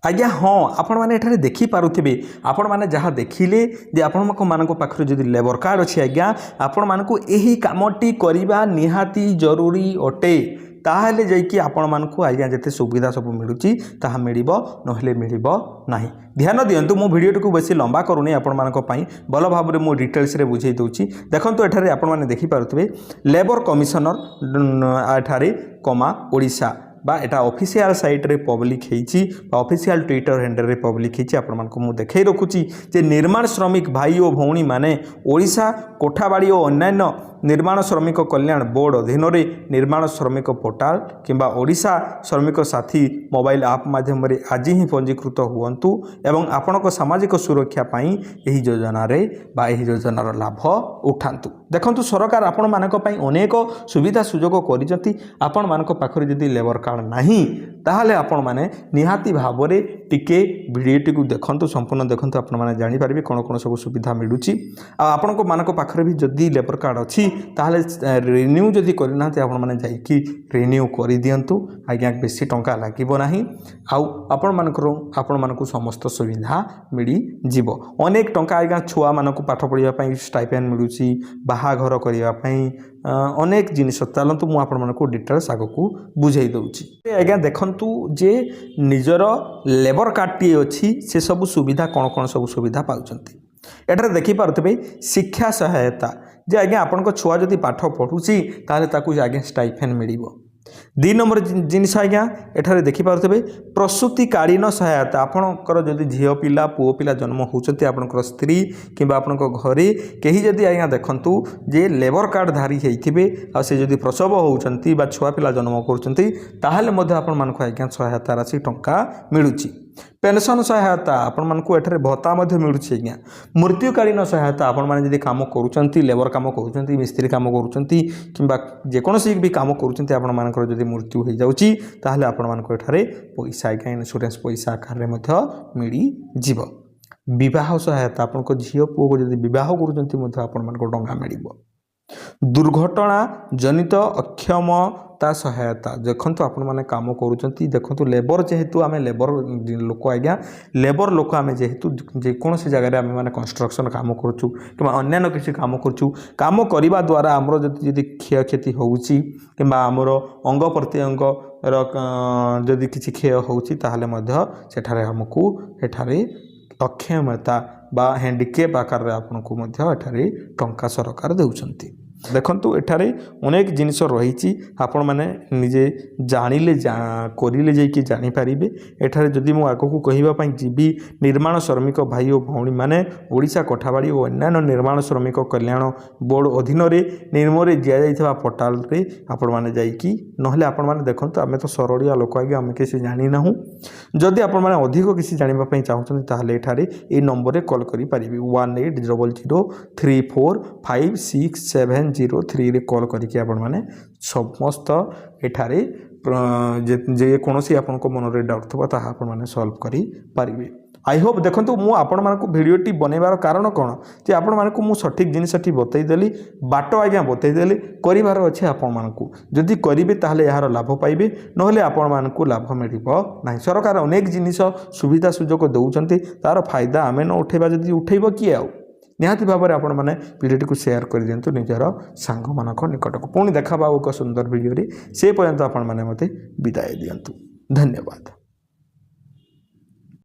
आज्ञा हाँ आपण मैंने एठारे देखी पारुथिबे आपण माने जहाँ देखिले जे आपण मानक पाखरे जदि लेबर कार्ड अच्छी आज्ञा आपण मानकु एही कामटी करिबा निहाती जरूरी अटे ताहले जाइकी आपण मानकु आज्ञा जते सुविधा सब मिलुची ताहा मिलिबो नहले मिलिबो नाही। ध्यान दियंतु मो वीडियो को बेसी लंबा करूनी आपण मानक पई भल भाबरे मो डिटेल्स रे बुझेई दउची। देखंतु एठारे आपण माने देखि पारुथिबे लेबर कमिशनर एठारे कमा ओडिशा बा एटा ऑफिशियल साइट रे पब्लिक हेची ऑफिशियल ट्विटर हैंडल रे पब्लिक हेची आपण मानकु मु देखै रखुची जे निर्माण श्रमिक भाई और भौणी माने ओडिशा कोठाबाड़ी और अन्यान्य निर्माण श्रमिक कल्याण बोर्ड अधीन रे निर्माण श्रमिक पोर्टाल किंबा ओडिशा श्रमिक साथी मोबाइल ऐप माध्यम रे आज ही पंजीकृत हुअन्तु एवं आपणक सामाजिक सुरक्षा पाई एही योजना रे बा एही योजनार लाभ उठान्तु। देखंतु सरकार आपण मानक पाई अनेक सुविधा सुजोग करिसंती आपण मानक पाखरे जदि लेबर कार्ड नाही ताहले आपण माने निहाती भाबरे टिके वीडियोटी को देखंतु संपूर्ण देखंतु आपण माने जानि पारिबे कोन कोन सब सुविधा मिलुची आ आपण को मानक पाखरे भी जदि लेबर कार्ड अछि ताहले रिन्यू जदि करना आपण माने जाई कि रिन्यू करि दियंतु आज्ञा बेसी टंका लागिबो नाही आउ आपण मानक समस्त सुविधा मिली जीवो। अनेक टंका आज्ञा छुआ मानक पाठ पढ़िया पई स्टाइपेंड मिलुची बाहाघर करिया पई अनेक जिनिस चलतु मु आपण मानक डिटेल्स आग को बुझे दउची। आज्ञा देखंतु जे निजर लेबर कार्ड टी अछि से सब सुविधा कौन कौन सब सुविधा पाउचंती एठारे देखि पारुथिबे शिक्षा सहायता जे आज्ञा आपन छुआ जदि पाठ पढ़ुची ताले ताकू आज्ञा स्टाइपेंड मिलिबो। 2 नंबर जिनिस आज्ञा एठारे देखि पारुथिबे प्रसूतिकालीन सहायता आपणकर जदि झियो पिला पुओ पिला जन्म होउचंती आपणकर स्त्री किंबा आपणक घरे केही जदि आज्ञा देखंतु जे लेबर कार्ड धारी हेइथिबे आ से जदि प्रसव होउचंती बा छुआ पिला जन्म करूचंती ताहाले मध्ये आपण मानक आज्ञा सहायता राशि टंका मिलुची। पेंशन सहायता आपण मानकु एठारे भत्ता मध्ये मिलुची आज्ञा। मृत्युकालीन सहायता आपण माने जदि काम करूचंती लेबर काम करूचंती मिस्त्री काम करूचंती किंबा जे कोनोसी भी काम करूचंती आपण मानकर जदि मृत्यु हो जाउची ताहले आपण मानक एठारे पैसा आज्ञा इन्शुरेंस पैसा आकार रे मध्ये मिली जीव। विवाह सहायता आपण को झियो पुओ को जदि विवाह करूचंती मध्ये आपण मानक टंका मिलिबो। दुर्घटना जनित अक्षमता सहायता देखंतु आपण माने काम करूचंती देखंतु लेबर जेहेतु आमे लेबर लोक आज्ञा लेबर लोक आमे जेहेतु जे कोनोसी जगह रे आमे माने कंस्ट्रक्शन काम करूचु किबा अन्य किसी काम करूचु काम करिबा द्वारा हमरो जदि क्षय क्षति होउची किबा हमरो अंग प्रत्यंग जदि किसी क्षय होउची ताहाले मध्ये सेठारे हमकु एठारे अक्षमता बा हैंडिकेप आकार रे आपनको मध्ये एठारे टंका सरकार देउचंती। देखंतु एठारे अनेक जिनिस रही आपण माने निजे जानिले करिले जाइके जानि पारिबे। एठारे जदि मु आगो को कहिबा पई जीबी निर्माण श्रमिक भाई और भौणी माने ओडिशा कोठाबाड़ी और अन्य निर्माण श्रमिक कल्याण बोर्ड अधीन रे निर्मरे दिया जाइथबा पोर्टल रे आपण माने जाइकी नहले आपण माने देखंतु आमे तो सरळिया लोक आगे आमे केसी जानि नाहु जदि आपण माने अधिक किसी जानिबा पई चाहुछन ताहले एठारे ए नंबर रे कॉल करि पारिबे 180034567003 रे कॉल करके आपण माने समस्त एठारे जे कोनोसी आपन को मन रे डाउट थबा ता आपण माने सॉल्व करि पारिबे। आई होप देखंतु मु आपण मानकु वीडियोटी बनेबार कारण कोन जे आपण मानकु मु सठिक जिनिसटी बतै देली बाटो आज्ञा बतै देली करिवार अछि आपण मानकु जदि करिवे ताहले यार लाभ पाइबे नहले आपण मानकु लाभ मिलिबो नाही। सरकार अनेक जिनिस सुविधा सुजोग दउचंती तार फायदा आमे न उठेबा जदि उठेबो कि आउ निहाती भाव में आपण मैंने वीडियो को शेयर कर दिंतु निजर सांग मानक निकट को पुणी देखा एक सुंदर वीडियो से पर्यंत आपण मैंने मते विदाय दियंतु। धन्यवाद।